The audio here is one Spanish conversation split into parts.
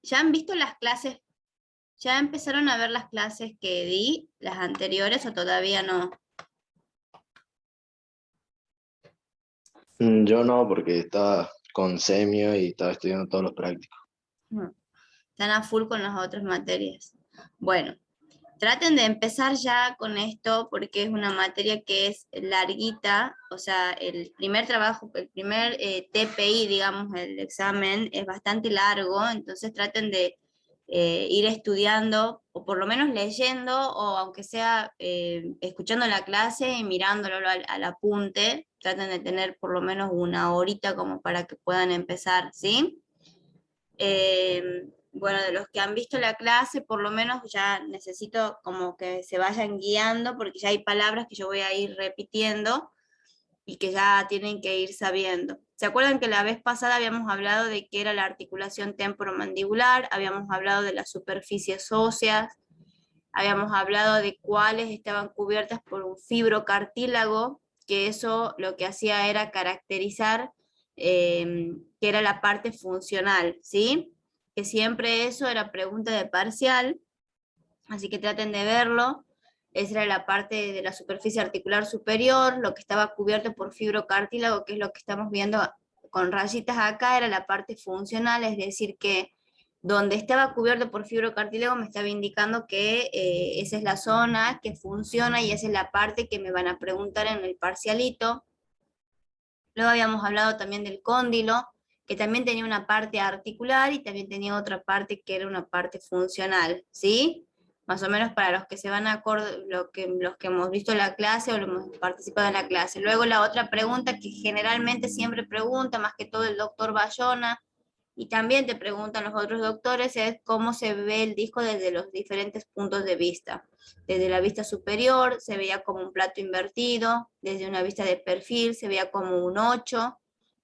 ¿Ya han visto las clases? ¿Ya empezaron a ver las clases que di, las anteriores, o todavía no? Yo no, porque estaba con semio y estaba estudiando todos los prácticos. No. Están a full con las otras materias. Bueno, traten de empezar ya con esto porque es una materia que es larguita, o sea, el primer trabajo, el primer TPI, digamos, el examen es bastante largo, entonces traten de ir estudiando, o por lo menos leyendo, o aunque sea escuchando la clase y mirándolo al apunte, traten de tener por lo menos una horita como para que puedan empezar, ¿sí? Bueno, de los que han visto la clase, por lo menos ya necesito como que se vayan guiando, porque ya hay palabras que yo voy a ir repitiendo y que ya tienen que ir sabiendo. ¿Se acuerdan que la vez pasada habíamos hablado de qué era la articulación temporomandibular? Habíamos hablado de las superficies óseas, habíamos hablado de cuáles estaban cubiertas por un fibrocartílago, que eso lo que hacía era caracterizar que era la parte funcional, ¿sí? Que siempre eso era pregunta de parcial, así que traten de verlo. Esa era la parte de la superficie articular superior, lo que estaba cubierto por fibrocartílago, que es lo que estamos viendo con rayitas acá, era la parte funcional, es decir que donde estaba cubierto por fibrocartílago me estaba indicando que esa es la zona que funciona y esa es la parte que me van a preguntar en el parcialito. Luego habíamos hablado también del cóndilo, que también tenía una parte articular y también tenía otra parte que era una parte funcional, ¿sí? Más o menos para los que se van a acordar, los que hemos visto la clase o hemos participado en la clase. Luego la otra pregunta que generalmente siempre pregunta, más que todo el doctor Bayona, y también te preguntan los otros doctores, es cómo se ve el disco desde los diferentes puntos de vista. Desde la vista superior se veía como un plato invertido, desde una vista de perfil se veía como un 8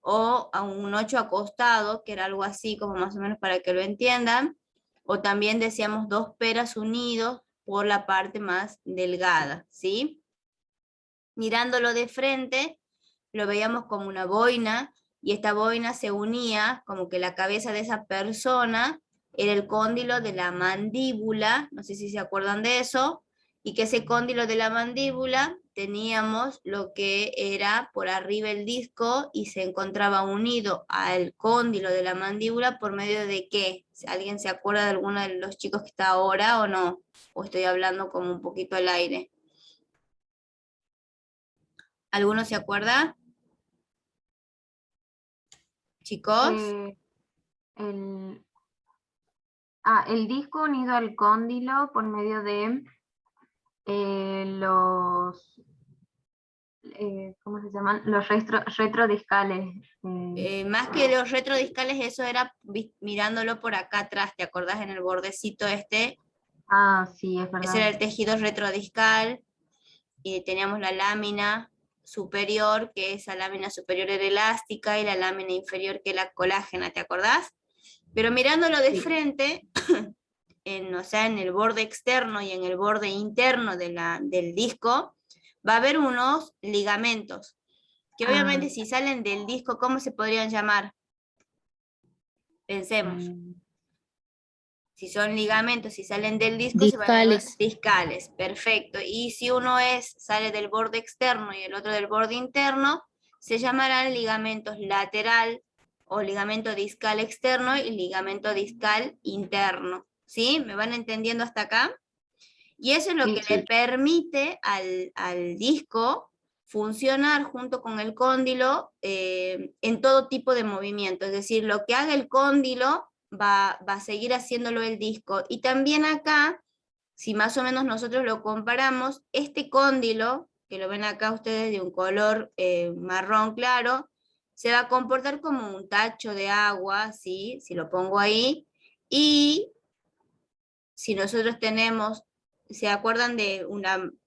o a un 8 acostado, que era algo así como más o menos para que lo entiendan, o también decíamos dos peras unidos por la parte más delgada, ¿sí? Mirándolo de frente, lo veíamos como una boina, y esta boina se unía, como que la cabeza de esa persona era el cóndilo de la mandíbula, no sé si se acuerdan de eso, y que ese cóndilo de la mandíbula teníamos lo que era por arriba el disco y se encontraba unido al cóndilo de la mandíbula por medio de qué. ¿Alguien se acuerda de alguno de los chicos que está ahora o no? O estoy hablando como un poquito al aire. ¿Alguno se acuerda? Chicos, Eh, el, el disco unido al cóndilo por medio de los, ¿cómo se llaman? Los retrodiscales. más que los retrodiscales, eso era mirándolo por acá atrás, ¿te acordás en el bordecito este? Sí, es Ese verdad. era el tejido retrodiscal, y teníamos la lámina superior, que esa lámina superior era elástica, y la lámina inferior que era colágena, ¿te acordás? Pero mirándolo de Sí. frente, o sea, en el borde externo y en el borde interno del disco, va a haber unos ligamentos, que obviamente si salen del disco, ¿cómo se podrían llamar? Pensemos. Mm, Si son ligamentos, si salen del disco, se van a llamar Discales. discales. Perfecto. Y si uno sale del borde externo y el otro del borde interno, se llamarán ligamentos lateral o ligamento discal externo y ligamento discal interno. ¿Sí? ¿Me van entendiendo hasta acá? Y eso es lo sí, que le permite al disco funcionar junto con el cóndilo en todo tipo de movimiento. Es decir, lo que haga el cóndilo va a seguir haciéndolo el disco. Y también acá, si más o menos nosotros lo comparamos, este cóndilo, que lo ven acá ustedes de un color marrón claro, se va a comportar como un tacho de agua, ¿sí? Si lo pongo ahí, y si nosotros tenemos, ¿se acuerdan de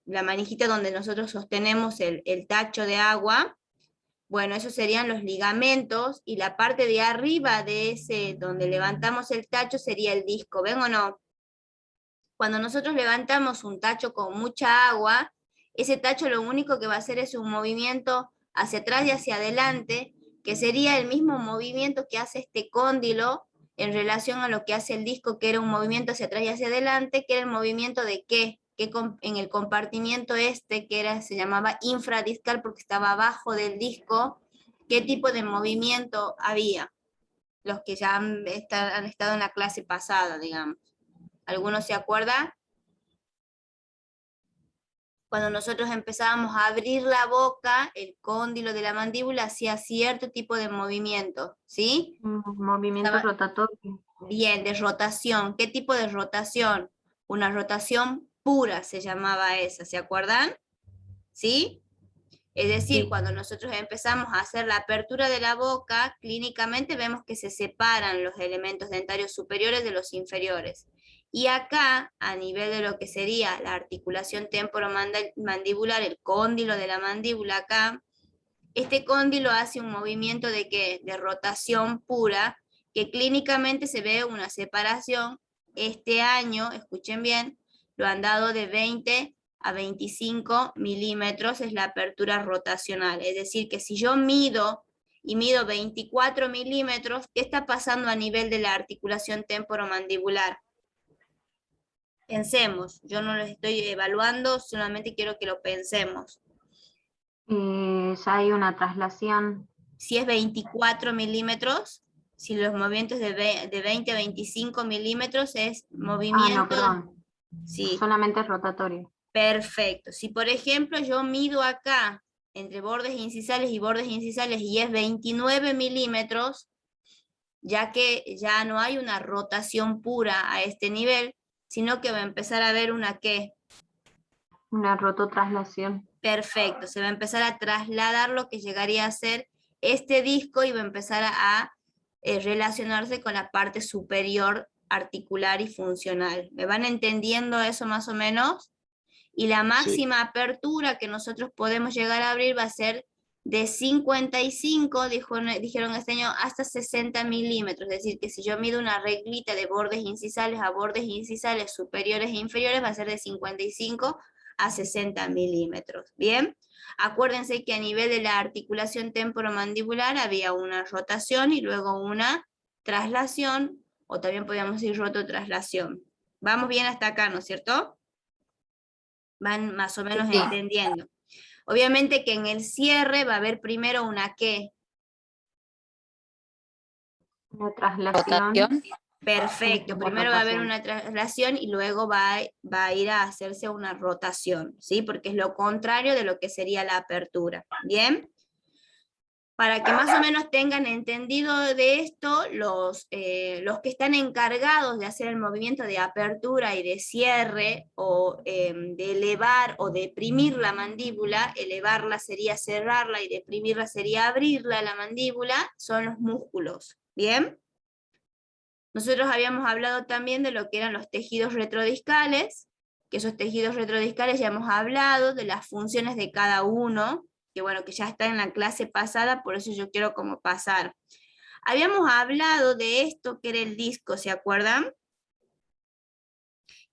la manijita donde nosotros sostenemos el tacho de agua? Bueno, esos serían los ligamentos, y la parte de arriba de ese, donde levantamos el tacho, sería el disco, ¿ven o no? Cuando nosotros levantamos un tacho con mucha agua, ese tacho lo único que va a hacer es un movimiento hacia atrás y hacia adelante, que sería el mismo movimiento que hace este cóndilo en relación a lo que hace el disco, que era un movimiento hacia atrás y hacia adelante, que era el movimiento de qué, en el compartimiento este, que era, se llamaba infradiscal porque estaba abajo del disco, qué tipo de movimiento había. Los que ya han estado en la clase pasada, digamos. ¿Alguno se acuerda? Cuando nosotros empezábamos a abrir la boca, el cóndilo de la mandíbula hacía cierto tipo de movimiento, ¿sí? Movimiento rotatorio. Bien, de rotación. ¿Qué tipo de rotación? Una rotación pura se llamaba esa, ¿se acuerdan? ¿Sí? Es decir, Sí. cuando nosotros empezamos a hacer la apertura de la boca, clínicamente vemos que se separan los elementos dentarios superiores de los inferiores. Y acá, a nivel de lo que sería la articulación temporomandibular, el cóndilo de la mandíbula acá, este cóndilo hace un movimiento de ¿qué? De rotación pura, que clínicamente se ve una separación. Este año, escuchen bien, lo han dado de 20 a 25 milímetros, es la apertura rotacional. Es decir, que si yo mido y mido 24 milímetros, ¿qué está pasando a nivel de la articulación temporomandibular? Pensemos, yo no lo estoy evaluando, solamente quiero que lo pensemos. Ya hay una traslación. Si es 24 milímetros, si los movimientos de 20 a 25 milímetros es movimiento... no, perdón. Sí, Solamente rotatorio. perfecto. Si por ejemplo yo mido acá entre bordes incisales y es 29 milímetros, ya que ya no hay una rotación pura a este nivel, sino que va a empezar a haber una ¿qué? Una rototraslación. Perfecto, se va a empezar a trasladar lo que llegaría a ser este disco y va a empezar a relacionarse con la parte superior articular y funcional. ¿Me van entendiendo eso más o menos? Y la máxima apertura que nosotros podemos llegar a abrir va a ser de 55, dijeron este año, hasta 60 milímetros. Es decir, que si yo mido una reglita de bordes incisales a bordes incisales superiores e inferiores, va a ser de 55 a 60 milímetros. Bien, acuérdense que a nivel de la articulación temporomandibular había una rotación y luego una traslación, o también podríamos decir rototraslación. Vamos bien hasta acá, ¿no es cierto? Van más o menos Sí. entendiendo. Obviamente que en el cierre va a haber primero una ¿qué? Una traslación. Rotación. Perfecto, primero va a haber una traslación y luego va a ir a hacerse una rotación, ¿sí? Porque es lo contrario de lo que sería la apertura, ¿bien? Para que más o menos tengan entendido de esto, los que están encargados de hacer el movimiento de apertura y de cierre, o de elevar o deprimir la mandíbula, elevarla sería cerrarla y deprimirla sería abrirla, la mandíbula, son los músculos, ¿bien? Nosotros habíamos hablado también de lo que eran los tejidos retrodiscales, que esos tejidos retrodiscales ya hemos hablado de las funciones de cada uno, que bueno, que ya está en la clase pasada, por eso yo quiero como pasar. Habíamos hablado de esto que era el disco, ¿se acuerdan?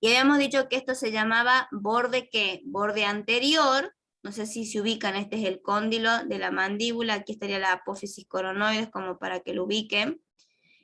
Y habíamos dicho que esto se llamaba borde, ¿qué? Borde anterior, no sé si se ubican, este es el cóndilo de la mandíbula, aquí estaría la apófisis coronoides como para que lo ubiquen.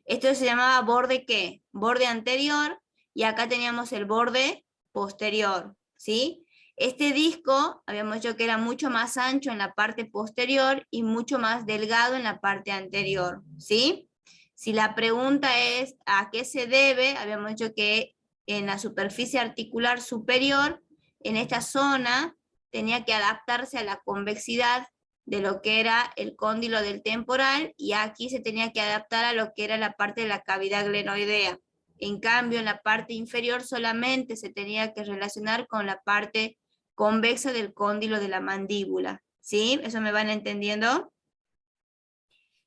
Esto se llamaba borde ¿qué? Borde anterior, y acá teníamos el borde posterior, ¿sí? Este disco, habíamos dicho que era mucho más ancho en la parte posterior y mucho más delgado en la parte anterior, ¿sí? Si la pregunta es ¿a qué se debe? Habíamos dicho que en la superficie articular superior, en esta zona, tenía que adaptarse a la convexidad de lo que era el cóndilo del temporal, y aquí se tenía que adaptar a lo que era la parte de la cavidad glenoidea. En cambio, en la parte inferior solamente se tenía que relacionar con la parte convexa del cóndilo de la mandíbula. ¿Sí? ¿Eso me van entendiendo?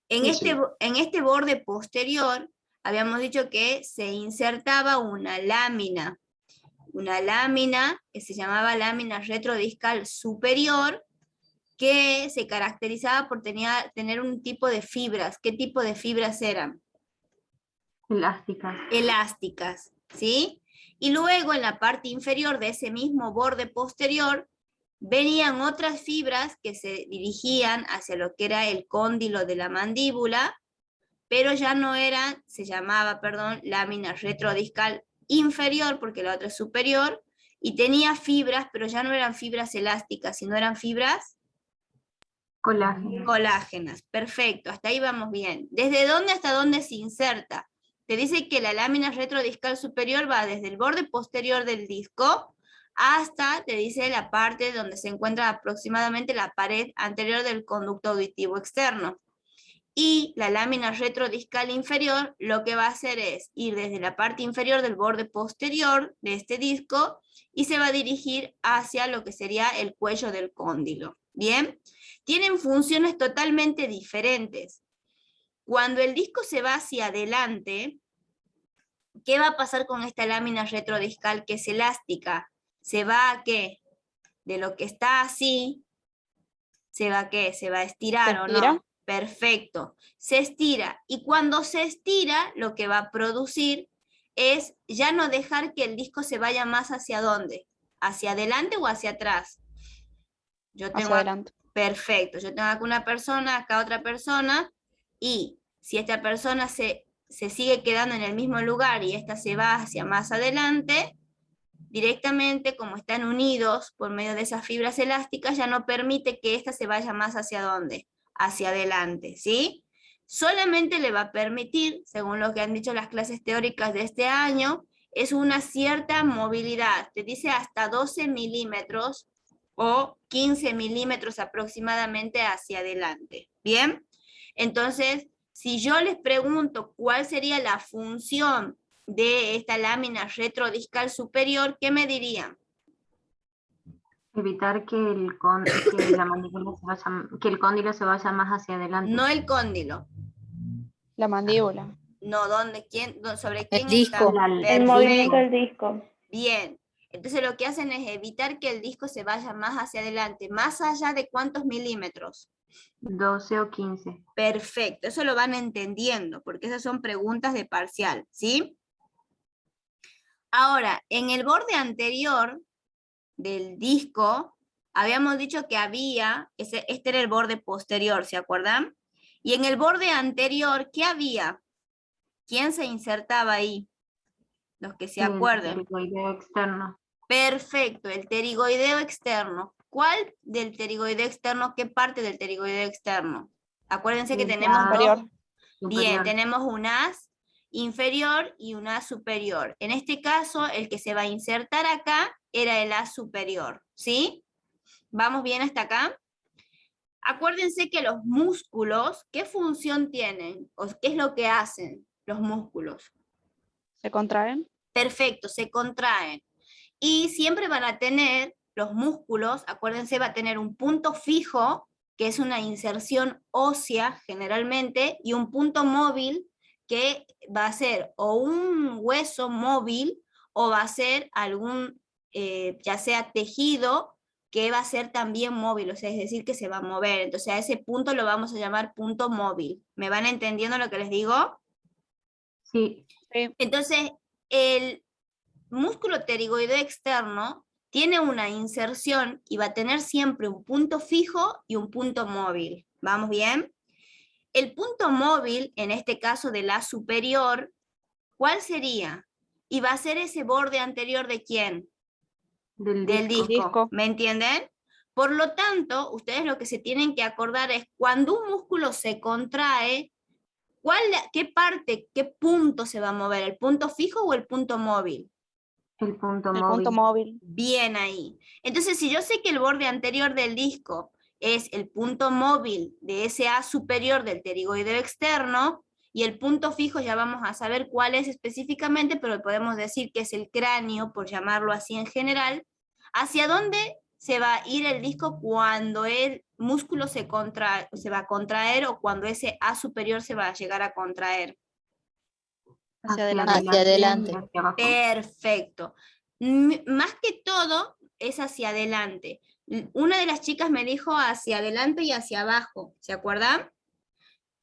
En este borde posterior, habíamos dicho que se insertaba una lámina que se llamaba lámina retrodiscal superior, que se caracterizaba por tener un tipo de fibras. ¿Qué tipo de fibras eran? Elásticas. Elásticas, ¿sí? Y luego en la parte inferior de ese mismo borde posterior venían otras fibras que se dirigían hacia lo que era el cóndilo de la mandíbula, pero ya no era, se llamaba, perdón, lámina retrodiscal inferior, porque la otra es superior, y tenía fibras, pero ya no eran fibras elásticas, sino eran fibras Colágeno. colágenas. Perfecto, hasta ahí vamos bien. ¿Desde dónde hasta dónde se inserta? Te dice que la lámina retrodiscal superior va desde el borde posterior del disco hasta, te dice, la parte donde se encuentra aproximadamente la pared anterior del conducto auditivo externo. Y la lámina retrodiscal inferior lo que va a hacer es ir desde la parte inferior del borde posterior de este disco y se va a dirigir hacia lo que sería el cuello del cóndilo. ¿Bien? Tienen funciones totalmente diferentes. Cuando el disco se va hacia adelante, ¿qué va a pasar con esta lámina retrodiscal que es elástica? ¿Se va a qué? De lo que está así, ¿se va a qué? ¿Se va a estirar o no? Perfecto. Se estira. Y cuando se estira, lo que va a producir es ya no dejar que el disco se vaya más hacia dónde. ¿Hacia adelante o hacia atrás? Yo tengo Hacia adelante. Perfecto. Yo tengo acá una persona, acá otra persona, y si esta persona se sigue quedando en el mismo lugar y esta se va hacia más adelante, directamente, como están unidos por medio de esas fibras elásticas, ya no permite que esta se vaya más hacia dónde, hacia adelante, ¿sí? Solamente le va a permitir, según lo que han dicho las clases teóricas de este año, es una cierta movilidad, te dice hasta 12 milímetros o 15 milímetros aproximadamente hacia adelante, ¿bien? Entonces, si yo les pregunto cuál sería la función de esta lámina retrodiscal superior, ¿qué me dirían? Evitar que la mandíbula se vaya, que el cóndilo se vaya más hacia adelante. No el cóndilo. La mandíbula. No, ¿dónde? ¿Quién? ¿Sobre quién disco. está? El Perfecto. movimiento del disco. Bien. Entonces lo que hacen es evitar que el disco se vaya más hacia adelante. ¿Más allá de cuántos milímetros? 12 o 15. Perfecto. Eso lo van entendiendo, porque esas son preguntas de parcial, ¿sí? Ahora, en el borde anterior del disco, habíamos dicho que había, este era el borde posterior, ¿se acuerdan? Y en el borde anterior, ¿qué había? ¿Quién se insertaba ahí? Los que se acuerden. El pterigoideo externo. Perfecto, el pterigoideo externo. ¿Cuál del pterigoideo externo? ¿Qué parte del pterigoideo externo? Acuérdense que tenemos dos. Bien, tenemos un as inferior y un as superior. En este caso, el que se va a insertar acá era el as superior, ¿sí? ¿Vamos bien hasta acá? Acuérdense que los músculos, ¿qué función tienen? ¿O qué es lo que hacen los músculos? ¿Se contraen? Perfecto, se contraen. Y siempre van a tener, los músculos, acuérdense, va a tener un punto fijo, que es una inserción ósea generalmente, y un punto móvil, que va a ser o un hueso móvil, o va a ser algún, ya sea tejido, que va a ser también móvil, o sea, es decir, que se va a mover. Entonces a ese punto lo vamos a llamar punto móvil. ¿Me van entendiendo lo que les digo? Sí. Sí. Entonces, el músculo pterigoideo externo tiene una inserción y va a tener siempre un punto fijo y un punto móvil. ¿Vamos bien? El punto móvil, en este caso del as superior, ¿cuál sería? Y va a ser ese borde anterior ¿de quién? Del disco. ¿Me entienden? Por lo tanto, ustedes lo que se tienen que acordar es cuando un músculo se contrae, ¿qué parte, qué punto se va a mover? ¿El punto fijo o el punto móvil? El punto El móvil. punto móvil. Bien ahí. Entonces, si yo sé que el borde anterior del disco es el punto móvil de ese as superior del pterigoideo externo, y el punto fijo ya vamos a saber cuál es específicamente, pero podemos decir que es el cráneo, por llamarlo así en general, ¿hacia dónde se va a ir el disco cuando el músculo se va a contraer o cuando ese as superior se va a llegar a contraer? Hacia adelante. Hacia adelante. Hacia abajo. Perfecto. Más que todo es hacia adelante. Una de las chicas me dijo hacia adelante y hacia abajo, ¿se acuerdan?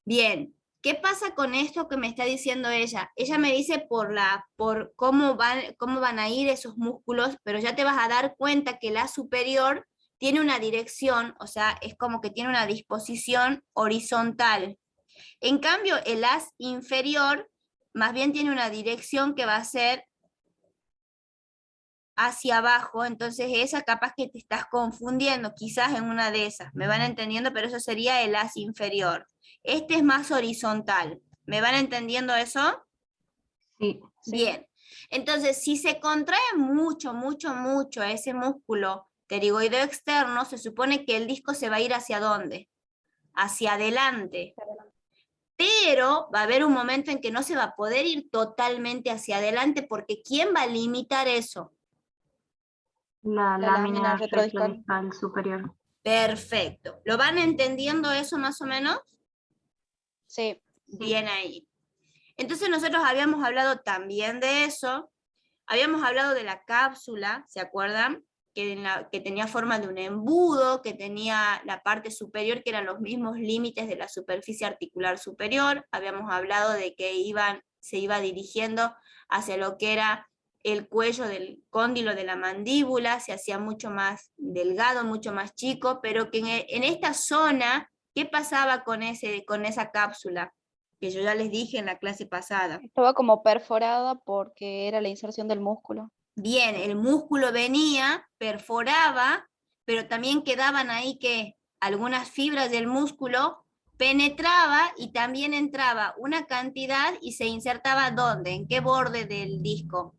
Bien, ¿qué pasa con esto que me está diciendo ella? Ella me dice por cómo van a ir esos músculos, pero ya te vas a dar cuenta que la superior tiene una dirección, o sea, es como que tiene una disposición horizontal. En cambio, el haz inferior más bien tiene una dirección que va a ser hacia abajo, entonces esa capaz que te estás confundiendo, quizás en una de esas, ¿me van entendiendo? Pero eso sería el haz inferior. Este es más horizontal, ¿me van entendiendo eso? Sí. Bien, entonces si se contrae mucho, mucho, mucho ese músculo pterigoideo externo, se supone que el disco se va a ir ¿hacia dónde? Hacia adelante. Pero va a haber un momento en que no se va a poder ir totalmente hacia adelante, porque ¿quién va a limitar eso? La La lámina lámina retrodiscal. retrodiscal superior. Perfecto. ¿Lo van entendiendo eso más o menos? Sí. Bien ahí. Entonces nosotros habíamos hablado también de eso, habíamos hablado de la cápsula, ¿se acuerdan? Que tenía forma de un embudo, que tenía la parte superior que eran los mismos límites de la superficie articular superior, habíamos hablado de que se iba dirigiendo hacia lo que era el cuello del cóndilo de la mandíbula, se hacía mucho más delgado, mucho más chico, pero que en esta zona, ¿qué pasaba con esa cápsula? Que yo ya les dije en la clase pasada. Estaba como perforada porque era la inserción del músculo. Bien, el músculo venía, perforaba, pero también quedaban ahí que algunas fibras del músculo penetraba y también entraba una cantidad y se insertaba ¿dónde? ¿En qué borde del disco?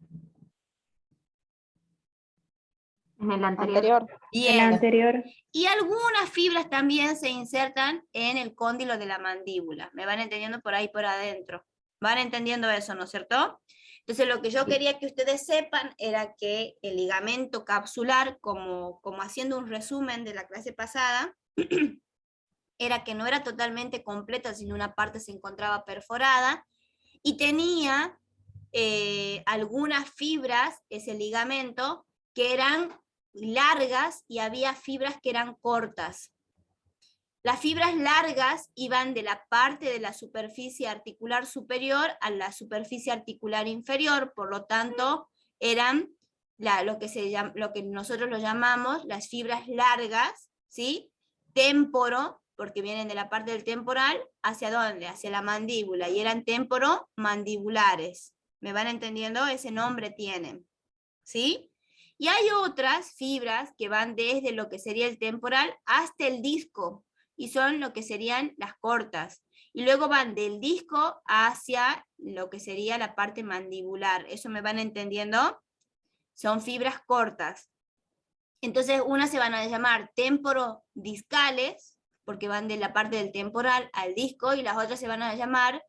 En el anterior. Anterior. Bien. El anterior. Y algunas fibras también se insertan en el cóndilo de la mandíbula. ¿Me van entendiendo por ahí por adentro? ¿Van entendiendo eso, no es cierto? Entonces lo que yo quería que ustedes sepan era que el ligamento capsular, como haciendo un resumen de la clase pasada, era que no era totalmente completa, sino una parte se encontraba perforada, y tenía algunas fibras, ese ligamento, que eran largas y había fibras que eran cortas. Las fibras largas iban de la parte de la superficie articular superior a la superficie articular inferior, por lo tanto, eran lo que nosotros lo llamamos las fibras largas, ¿sí? Témporo, porque vienen de la parte del temporal, ¿hacia dónde? Hacia la mandíbula, y eran temporomandibulares. ¿Me van entendiendo? Ese nombre tienen, ¿sí? Y hay otras fibras que van desde lo que sería el temporal hasta el disco, y son lo que serían las cortas. Y luego van del disco hacia lo que sería la parte mandibular. ¿Eso me van entendiendo? Son fibras cortas. Entonces, unas se van a llamar temporodiscales, porque van de la parte del temporal al disco, y las otras se van a llamar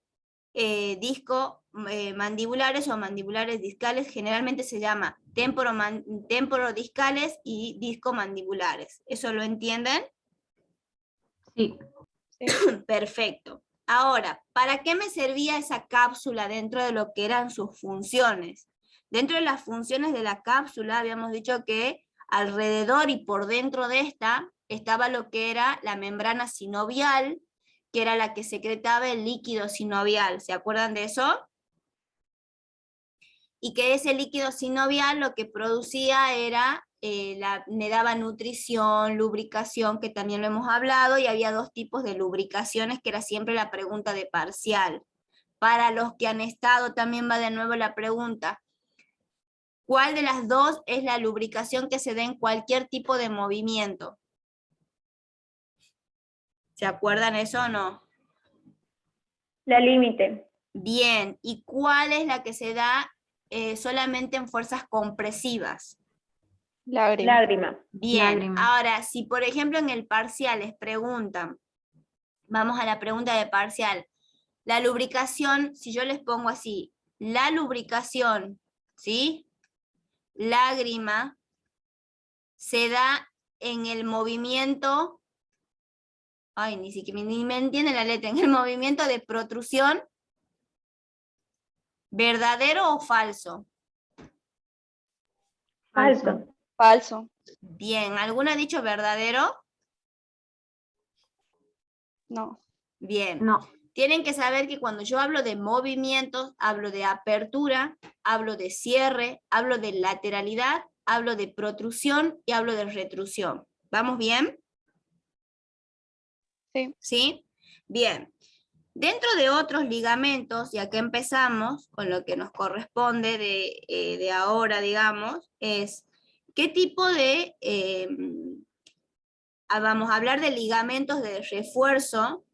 mandibulares o mandibulares discales. Generalmente se llama temporodiscales y discomandibulares. ¿Eso lo entienden? Sí. Perfecto. Ahora, ¿para qué me servía esa cápsula dentro de lo que eran sus funciones? Dentro de las funciones de la cápsula habíamos dicho que alrededor y por dentro de esta estaba lo que era la membrana sinovial, que era la que secretaba el líquido sinovial. ¿Se acuerdan de eso? Y que ese líquido sinovial lo que producía era, le daba nutrición, lubricación, que también lo hemos hablado, y había dos tipos de lubricaciones, que era siempre la pregunta de parcial. Para los que han estado también va de nuevo la pregunta: ¿cuál de las dos es la lubricación que se da en cualquier tipo de movimiento? ¿Se acuerdan eso o no? La límite. Bien, ¿y cuál es la que se da solamente en fuerzas compresivas? Lágrima. Lágrima. Bien, Lágrima. ahora, si por ejemplo en el parcial les preguntan, vamos a la pregunta de parcial, la lubricación, si yo les pongo así, la lubricación, ¿sí? Lágrima, se da en el movimiento, ay, ni siquiera ni me entienden la letra, en el movimiento de protrusión, ¿verdadero o falso? Falso. Falso. Bien, ¿alguno ha dicho verdadero? No. Bien. No. Tienen que saber que cuando yo hablo de movimientos, hablo de apertura, hablo de cierre, hablo de lateralidad, hablo de protrusión y hablo de retrusión. ¿Vamos bien? Sí. ¿Sí? Bien. Dentro de otros ligamentos, y acá empezamos con lo que nos corresponde de ahora, digamos, es qué tipo de, vamos a hablar de ligamentos de refuerzo,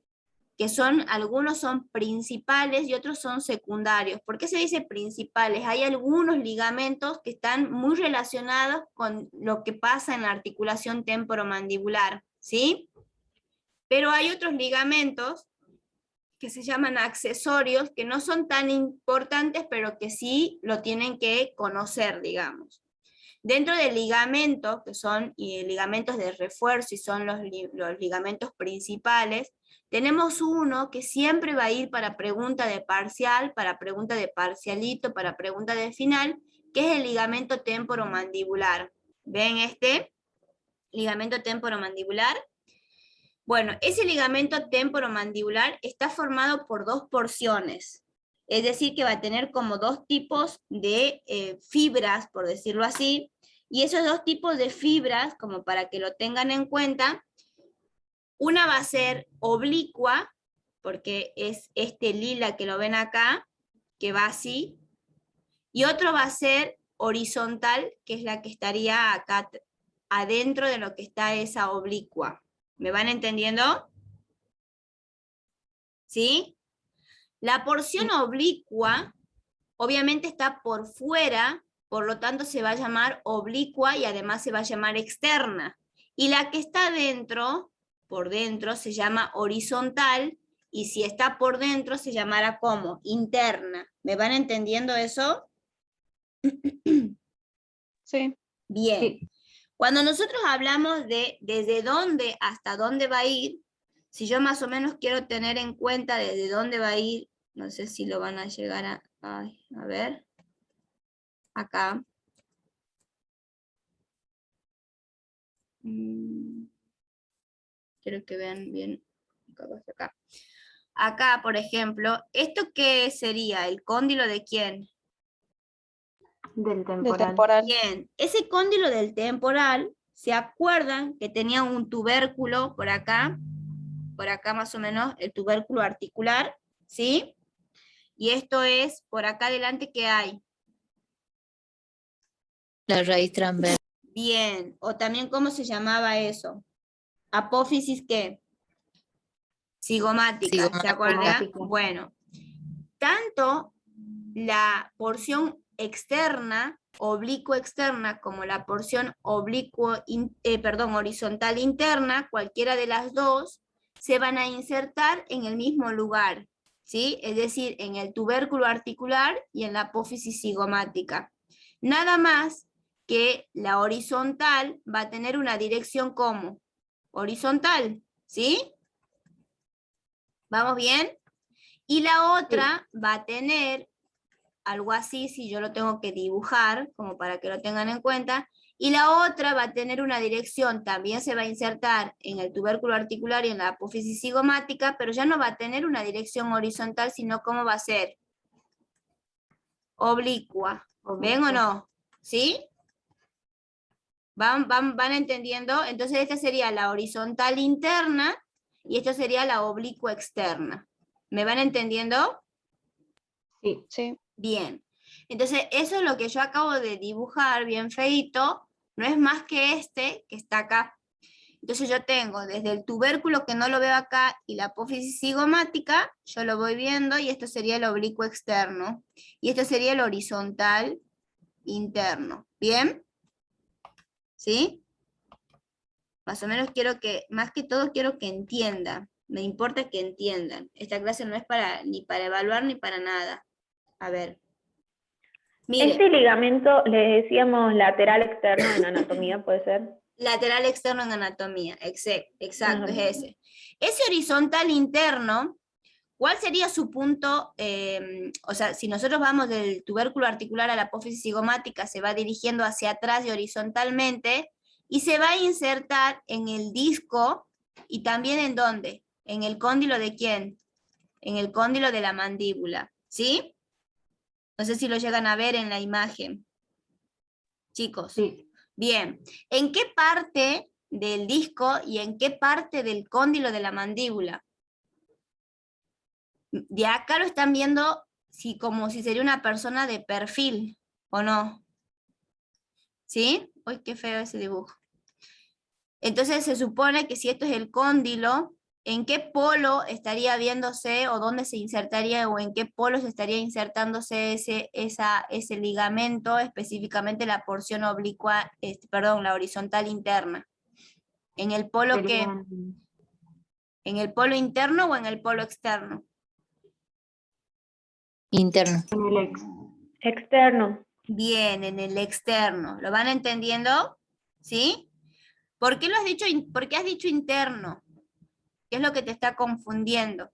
que algunos son principales y otros son secundarios. ¿Por qué se dice principales? Hay algunos ligamentos que están muy relacionados con lo que pasa en la articulación temporomandibular, ¿sí? Pero hay otros ligamentos que se llaman accesorios, que no son tan importantes, pero que sí lo tienen que conocer, digamos. Dentro del ligamento, que son ligamentos de refuerzo y son los ligamentos principales, tenemos uno que siempre va a ir para pregunta de parcial, para pregunta de parcialito, para pregunta de final, que es el ligamento temporomandibular. ¿Ven este ligamento temporomandibular? Bueno, ese ligamento temporomandibular está formado por dos porciones. Es decir, que va a tener como dos tipos de fibras, por decirlo así, y esos dos tipos de fibras, como para que lo tengan en cuenta, una va a ser oblicua, porque es este lila que lo ven acá, que va así, y otro va a ser horizontal, que es la que estaría acá adentro de lo que está esa oblicua. ¿Me van entendiendo? ¿Sí? La porción oblicua, obviamente está por fuera, por lo tanto se va a llamar oblicua y además se va a llamar externa. Y la que está dentro, por dentro, se llama horizontal, y si está por dentro se llamará como interna. ¿Me van entendiendo eso? Sí. Bien. Sí. Cuando nosotros hablamos de desde dónde hasta dónde va a ir, si yo más o menos quiero tener en cuenta desde dónde va a ir, no sé si lo van a llegar a ver, acá. Quiero que vean bien, acá. Acá, por ejemplo, ¿esto qué sería? ¿El cóndilo de quién? Del Del temporal. temporal. Bien, ese cóndilo del temporal, ¿se acuerdan que tenía un tubérculo por acá más o menos, el tubérculo articular, ¿sí? Y esto es, por acá adelante, ¿qué hay? La raíz transversal. Bien, o también, ¿cómo se llamaba eso? Apófisis, ¿qué? Cigomática, ¿se Cigomática. acuerdan? Cigomática. Bueno, tanto la porción externa, oblicuo externa, como la porción horizontal interna, cualquiera de las dos, se van a insertar en el mismo lugar, ¿sí? Es decir, en el tubérculo articular y en la apófisis cigomática. Nada más que la horizontal va a tener una dirección como horizontal, ¿sí? ¿Vamos bien? Y la otra va a tener algo así, si yo lo tengo que dibujar, como para que lo tengan en cuenta, y la otra va a tener una dirección, también se va a insertar en el tubérculo articular y en la apófisis cigomática, pero ya no va a tener una dirección horizontal, sino cómo va a ser oblicua. ¿Ven o no? ¿Sí? ¿Van entendiendo? Entonces esta sería la horizontal interna y esta sería la oblicua externa. ¿Me van entendiendo? Sí. Sí. Bien. Entonces eso es lo que yo acabo de dibujar bien feito, no es más que este que está acá. Entonces yo tengo desde el tubérculo, que no lo veo acá, y la apófisis cigomática, yo lo voy viendo, y esto sería el oblicuo externo. Y esto sería el horizontal interno. ¿Bien? ¿Sí? Más o menos quiero que, más que todo quiero que entiendan. Me importa que entiendan. Esta clase no es ni para evaluar ni para nada. A ver. Mire. Este ligamento le decíamos lateral externo en anatomía, ¿puede ser? Lateral externo en anatomía, exacto, Ajá. es ese. Ese horizontal interno, ¿cuál sería su punto? O sea, si nosotros vamos del tubérculo articular a la apófisis cigomática, se va dirigiendo hacia atrás y horizontalmente, y se va a insertar en el disco, y también ¿en dónde? ¿En el cóndilo de quién? En el cóndilo de la mandíbula, ¿sí? No sé si lo llegan a ver en la imagen. Chicos. Sí. Bien, ¿en qué parte del disco y en qué parte del cóndilo de la mandíbula? De acá lo están viendo como si sería una persona de perfil, ¿o no? ¿Sí? Uy, qué feo ese dibujo. Entonces se supone que si esto es el cóndilo, ¿en qué polo estaría viéndose o dónde se insertaría o en qué polo se estaría insertándose ese ligamento, específicamente la porción oblicua, perdón, la horizontal interna? ¿En el polo qué? Serían ¿En el polo interno o en el polo externo? Interno. en el ex. Externo. Bien, en el externo. ¿Lo van entendiendo? ¿Sí? ¿Por qué por qué has dicho interno? ¿Qué es lo que te está confundiendo?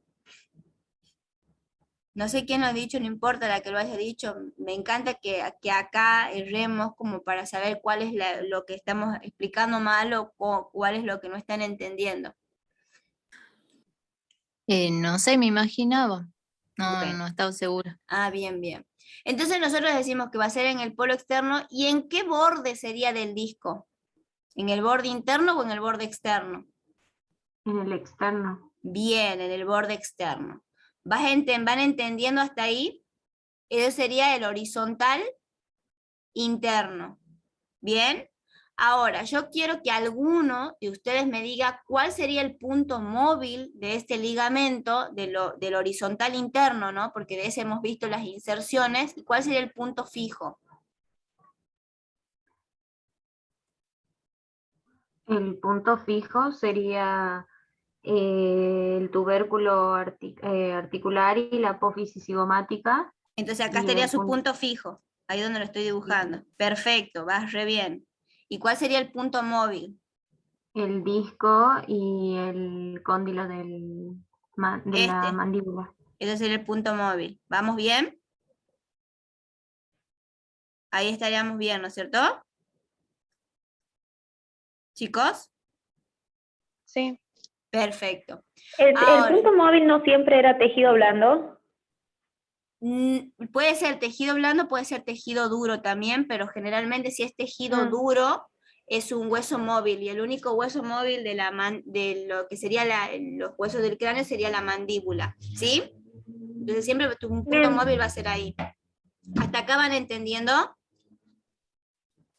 No sé quién lo ha dicho, no importa la que lo haya dicho. Me encanta que acá erremos como para saber cuál es lo que estamos explicando mal o cuál es lo que no están entendiendo. No sé, me imaginaba. No, Bueno. no estaba segura. Ah, bien, bien. Entonces nosotros decimos que va a ser en el polo externo. ¿Y en qué borde sería del disco? ¿En el borde interno o en el borde externo? En el externo. Bien, en el borde externo. ¿Van entendiendo hasta ahí? Ese sería el horizontal interno. ¿Bien? Ahora, yo quiero que alguno de ustedes me diga cuál sería el punto móvil de este ligamento del horizontal interno, ¿no? Porque de ese hemos visto las inserciones. ¿Y cuál sería el punto fijo? El punto fijo sería el tubérculo articular y la apófisis cigomática. Entonces acá Y estaría el su punto- punto fijo. Ahí donde lo estoy dibujando. Perfecto, vas re bien. ¿Y cuál sería el punto móvil? El disco y el cóndilo de la Este. mandíbula. Ese sería el punto móvil. ¿Vamos bien? Ahí estaríamos bien, ¿no es cierto? ¿Chicos? Sí. Perfecto. ¿El Ahora, punto móvil no siempre era tejido blando? puede ser tejido blando, puede ser tejido duro también, pero generalmente si es tejido Ah. duro, es un hueso móvil, y el único hueso móvil de lo que sería los huesos del cráneo sería la mandíbula, ¿sí? Entonces siempre tu punto Bien. móvil va a ser ahí. ¿Hasta acá van entendiendo?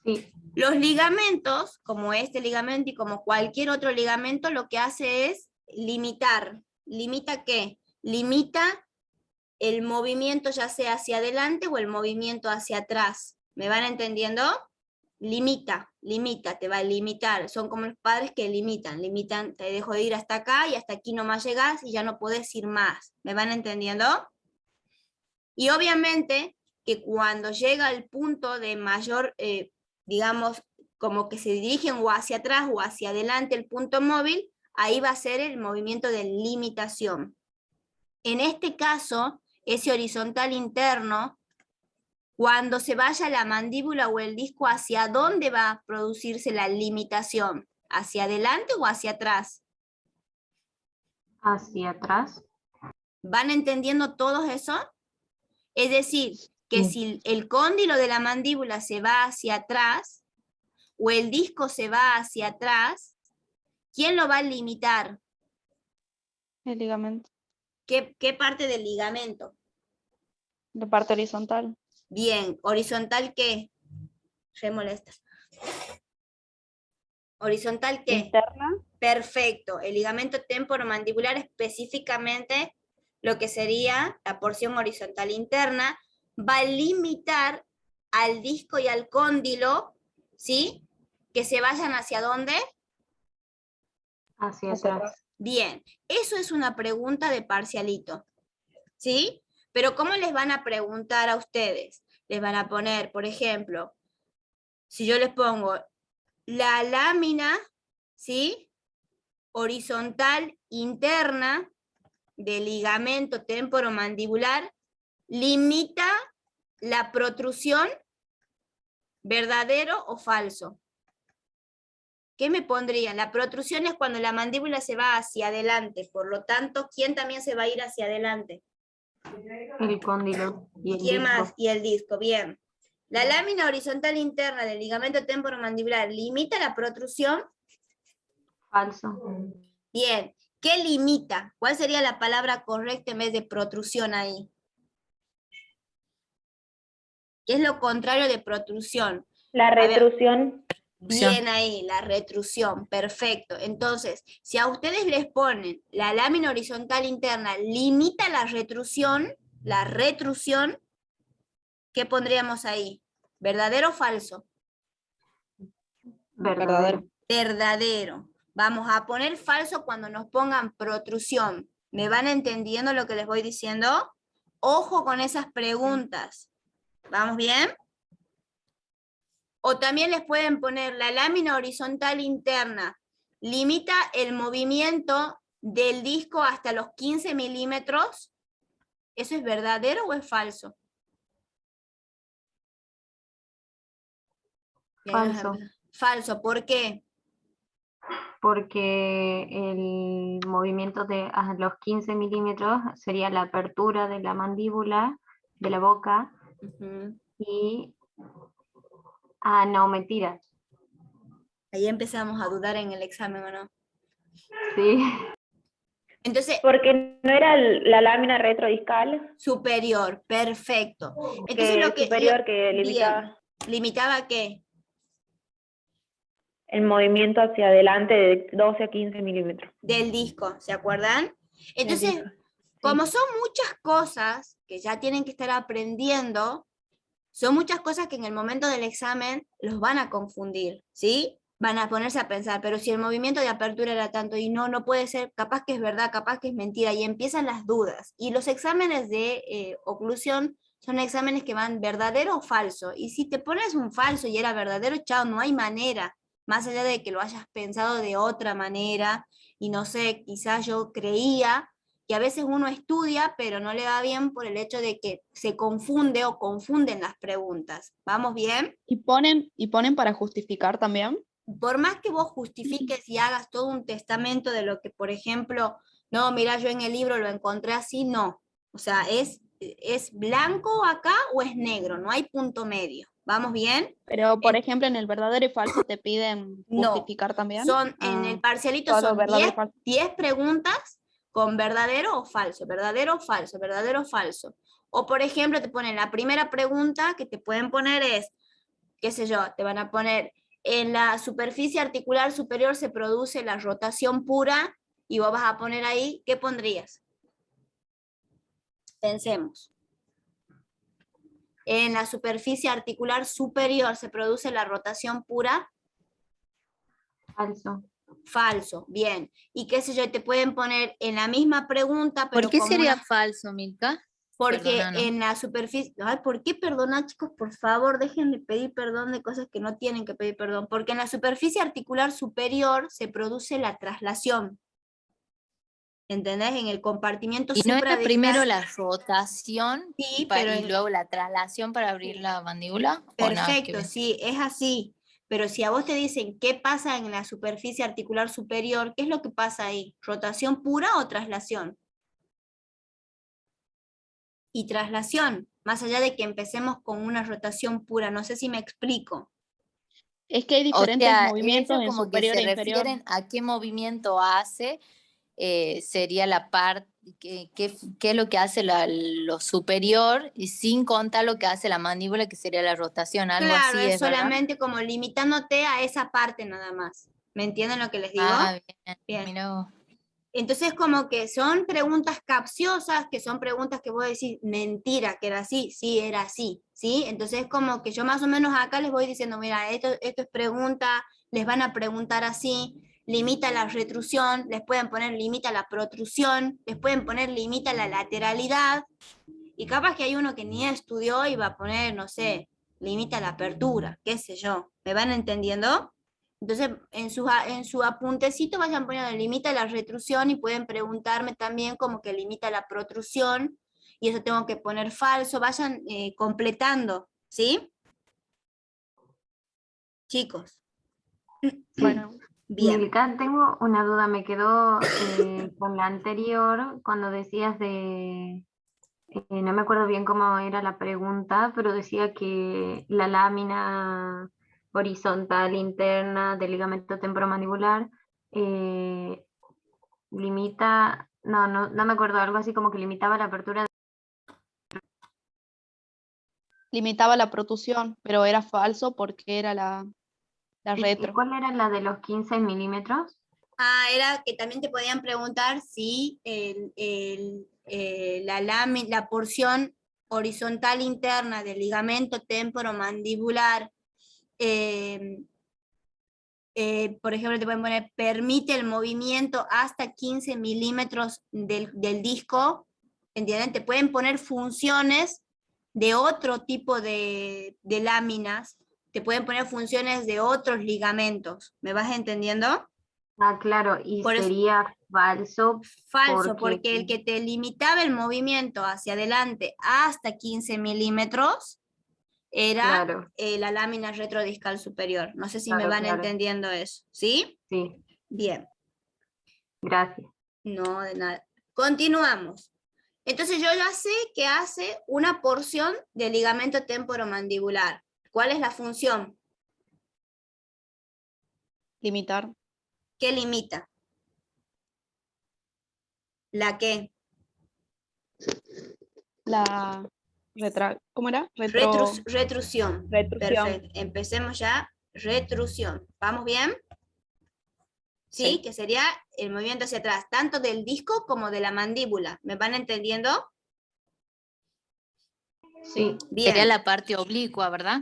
Sí, Los ligamentos, como este ligamento y como cualquier otro ligamento, lo que hace es limitar. ¿Limita qué? Limita el movimiento ya sea hacia adelante o el movimiento hacia atrás. ¿Me van entendiendo? Limita, te va a limitar. Son como los padres que limitan, te dejo de ir hasta acá y hasta aquí nomás llegas y ya no podés ir más. ¿Me van entendiendo? Y obviamente que cuando llega al punto de mayor, digamos, como que se dirigen o hacia atrás o hacia adelante el punto móvil, ahí va a ser el movimiento de limitación. En este caso, ese horizontal interno, cuando se vaya la mandíbula o el disco, ¿hacia dónde va a producirse la limitación? ¿Hacia adelante o hacia atrás? hacia atrás. ¿Van entendiendo todo eso? Es decir, que si el cóndilo de la mandíbula se va hacia atrás o el disco se va hacia atrás, ¿quién lo va a limitar? El ligamento. ¿Qué parte del ligamento? La parte horizontal. Bien, ¿horizontal qué? Re molesta. ¿Horizontal qué? Interna. Perfecto. El ligamento temporomandibular, específicamente lo que sería la porción horizontal interna, va a limitar al disco y al cóndilo, ¿sí? Que se vayan hacia dónde. Hacia Hacia atrás. Bien, eso es una pregunta de parcialito, ¿sí? Pero ¿cómo les van a preguntar a ustedes? Les van a poner, por ejemplo, si yo les pongo la lámina, ¿sí? Horizontal interna del ligamento temporomandibular limita la protrusión, ¿verdadero o falso? ¿Qué me pondrían? La protrusión es cuando la mandíbula se va hacia adelante, por lo tanto, ¿quién también se va a ir hacia adelante? El cóndilo y el ¿Quién disco. más? Y el disco, bien. La lámina horizontal interna del ligamento temporomandibular limita la protrusión. Falso. Bien. ¿Qué limita? ¿Cuál sería la palabra correcta en vez de protrusión ahí? ¿Qué es lo contrario de protrusión? La A ver. retrusión. Bien ahí, la retrusión, perfecto. Entonces, si a ustedes les ponen la lámina horizontal interna limita la retrusión, ¿qué pondríamos ahí? ¿Verdadero o falso? Verdadero. Verdadero. Vamos a poner falso cuando nos pongan protrusión. ¿Me van entendiendo lo que les voy diciendo? Ojo con esas preguntas. ¿Vamos bien? O también les pueden poner la lámina horizontal interna. Limita el movimiento del disco hasta los 15 milímetros. ¿Eso es verdadero o es falso? Y ahí nos Falso. empieza- Falso, ¿por qué? Porque el movimiento de a los 15 milímetros sería la apertura de la mandíbula, de la boca, Ujú. y... Ah, no, mentira. Ahí empezamos a dudar en el examen, ¿o no? Sí, Entonces, Porque no era la lámina retrodiscal, superior, perfecto. Entonces que lo que... superior que bien, limitaba ¿limitaba qué? el movimiento hacia adelante de 12 a 15 milímetros. Del disco, ¿se acuerdan? Entonces, disco, como son muchas cosas que ya tienen que estar aprendiendo, son muchas cosas que en el momento del examen los van a confundir, ¿sí? Van a ponerse a pensar, pero si el movimiento de apertura era tanto y no puede ser, capaz que es verdad, capaz que es mentira, y empiezan las dudas. Y los exámenes de oclusión son exámenes que van verdadero o falso. Y si te pones un falso y era verdadero, chao, no hay manera, más allá de que lo hayas pensado de otra manera, y no sé, quizás yo creía que a veces uno estudia, pero no le va bien por el hecho de que se confunde o confunden las preguntas. ¿Vamos bien? Y ponen para justificar también. Por más que vos justifiques y hagas todo un testamento de lo que, por ejemplo, no, mira, yo en el libro lo encontré así, no. O sea, ¿es blanco acá o es negro? No hay punto medio. ¿Vamos bien? Pero, por ejemplo, en el verdadero y falso te piden No. justificar también. Son, en el parcialito solo son verdadero y 10, falso. 10 preguntas con verdadero o falso, verdadero o falso, verdadero o falso. O por ejemplo, te ponen la primera pregunta que te pueden poner es, qué sé yo, te van a poner, en la superficie articular superior se produce la rotación pura, y vos vas a poner ahí, ¿qué pondrías? Pensemos. En la superficie articular superior se produce la rotación pura. falso. Falso, bien. Y qué sé yo, te pueden poner en la misma pregunta, pero ¿Por qué como sería una... falso, Milka? Porque Perdónanos. en la superficie... Ay, ¿por qué perdonar, chicos? Por favor, dejen de pedir perdón de cosas que no tienen que pedir perdón. Porque en la superficie articular superior se produce la traslación. ¿Entendés? En el compartimiento ¿Y no era primero supradiscal. la rotación Sí, pero y luego la traslación para abrir la mandíbula? ¿O nada que perfecto, ver? sí, es así. Pero si a vos te dicen qué pasa en la superficie articular superior, ¿qué es lo que pasa ahí? ¿Rotación pura o traslación? Y traslación, más allá de que empecemos con una rotación pura, no sé si me explico. Es que hay O diferentes sea, movimientos ellos en como que superior se e inferior. refieren a qué movimiento hace, sería la parte, qué es lo que hace lo superior, y sin contar lo que hace la mandíbula, que sería la rotación, algo Claro, así, es ¿es verdad? solamente como limitándote a esa parte nada más. ¿Me entienden lo que les digo? Ah, bien, Bien. mira vos. Entonces, como que son preguntas capciosas, que son preguntas que vos decís, mentira, que era así, sí, era así, ¿sí? Entonces, como que yo más o menos acá les voy diciendo, mira, esto es pregunta, les van a preguntar así, limita la retrusión, les pueden poner limita la protrusión, les pueden poner limita la lateralidad, y capaz que hay uno que ni estudió y va a poner, no sé, limita la apertura, qué sé yo, ¿me van entendiendo? Entonces, en su apuntecito vayan poniendo limita la retrusión, y pueden preguntarme también como que limita la protrusión, y eso tengo que poner falso, vayan completando, ¿sí? Chicos. Bueno, Bien. Milka, tengo una duda, me quedó con la anterior, cuando decías no me acuerdo bien cómo era la pregunta, pero decía que la lámina horizontal interna del ligamento temporomandibular, limita, no me acuerdo, algo así como que limitaba la apertura. Limitaba la protusión, pero era falso porque era la ¿Y retro. cuál era la de los 15 milímetros? Era que también te podían preguntar si la porción horizontal interna del ligamento temporomandibular, por ejemplo, te pueden poner, permite el movimiento hasta 15 milímetros del disco, ¿entienden? Te pueden poner funciones de otro tipo de láminas, te pueden poner funciones de otros ligamentos, ¿me vas entendiendo? Ah, claro, y Por eso- sería falso Falso, porque porque el que te limitaba el movimiento hacia adelante hasta 15 milímetros era claro, la lámina retrodiscal superior. No sé si me claro, van claro. entendiendo eso, ¿sí? Sí, Bien, gracias. no de nada. Continuamos. Entonces yo ya sé que hace una porción del ligamento temporomandibular. ¿Cuál es la función? Limitar. ¿Qué limita? ¿La qué? La ¿cómo era? Retrusión. Retrusión. Perfecto. Empecemos ya. Retrusión. ¿Vamos bien? ¿Sí? Sí. Que sería el movimiento hacia atrás, tanto del disco como de la mandíbula. ¿Me van entendiendo? Sí, Bien. Sería la parte oblicua, ¿verdad?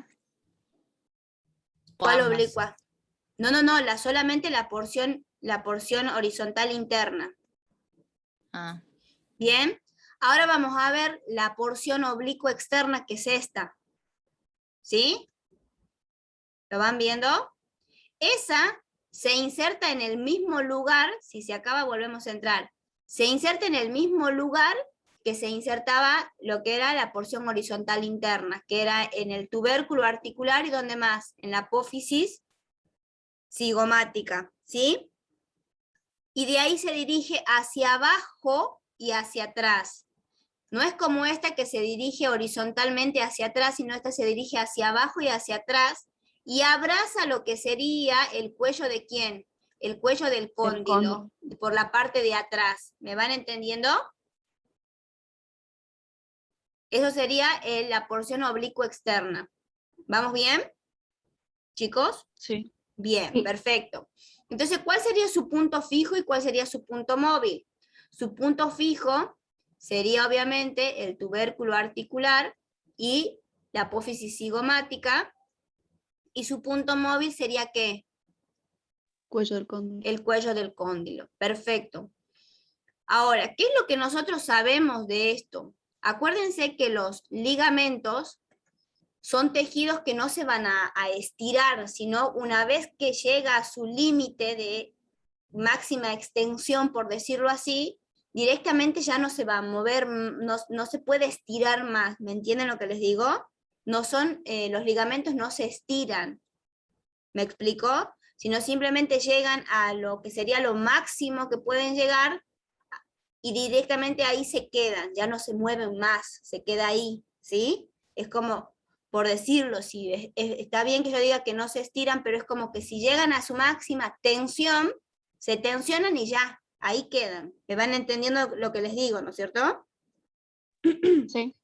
O ¿Cuál ambas. oblicua? No, solamente la porción horizontal interna. Ah, Bien. Ahora vamos a ver la porción oblicua externa, que es esta. ¿Sí? ¿Lo van viendo? Esa se inserta en el mismo lugar, si se acaba volvemos a entrar, se inserta en el mismo lugar que se insertaba lo que era la porción horizontal interna, que era en el tubérculo articular y donde más, en la apófisis cigomática, ¿sí? Y de ahí se dirige hacia abajo y hacia atrás. No es como esta que se dirige horizontalmente hacia atrás, sino esta se dirige hacia abajo y hacia atrás, y abraza lo que sería el cuello de ¿quién? El cuello del cóndilo, por la parte de atrás. ¿Me van entendiendo? Eso sería la porción oblicua externa. ¿Vamos bien, chicos? Sí. Bien, Sí. perfecto. Entonces, ¿cuál sería su punto fijo y cuál sería su punto móvil? Su punto fijo sería obviamente el tubérculo articular y la apófisis cigomática, y su punto móvil sería ¿qué? Cuello del cóndilo. El cuello del cóndilo. Perfecto. Ahora, ¿qué es lo que nosotros sabemos de esto? Acuérdense que los ligamentos son tejidos que no se van a estirar, sino una vez que llega a su límite de máxima extensión, por decirlo así, directamente ya no se va a mover, no se puede estirar más. ¿Me entienden lo que les digo? No son, los ligamentos no se estiran. ¿Me explicó? Sino simplemente llegan a lo que sería lo máximo que pueden llegar y directamente ahí se quedan, ya no se mueven más, se queda ahí, ¿sí? Es como, por decirlo, si está bien que yo diga que no se estiran, pero es como que si llegan a su máxima tensión, se tensionan y ya, ahí quedan. ¿Me van entendiendo lo que les digo, no es cierto? Sí.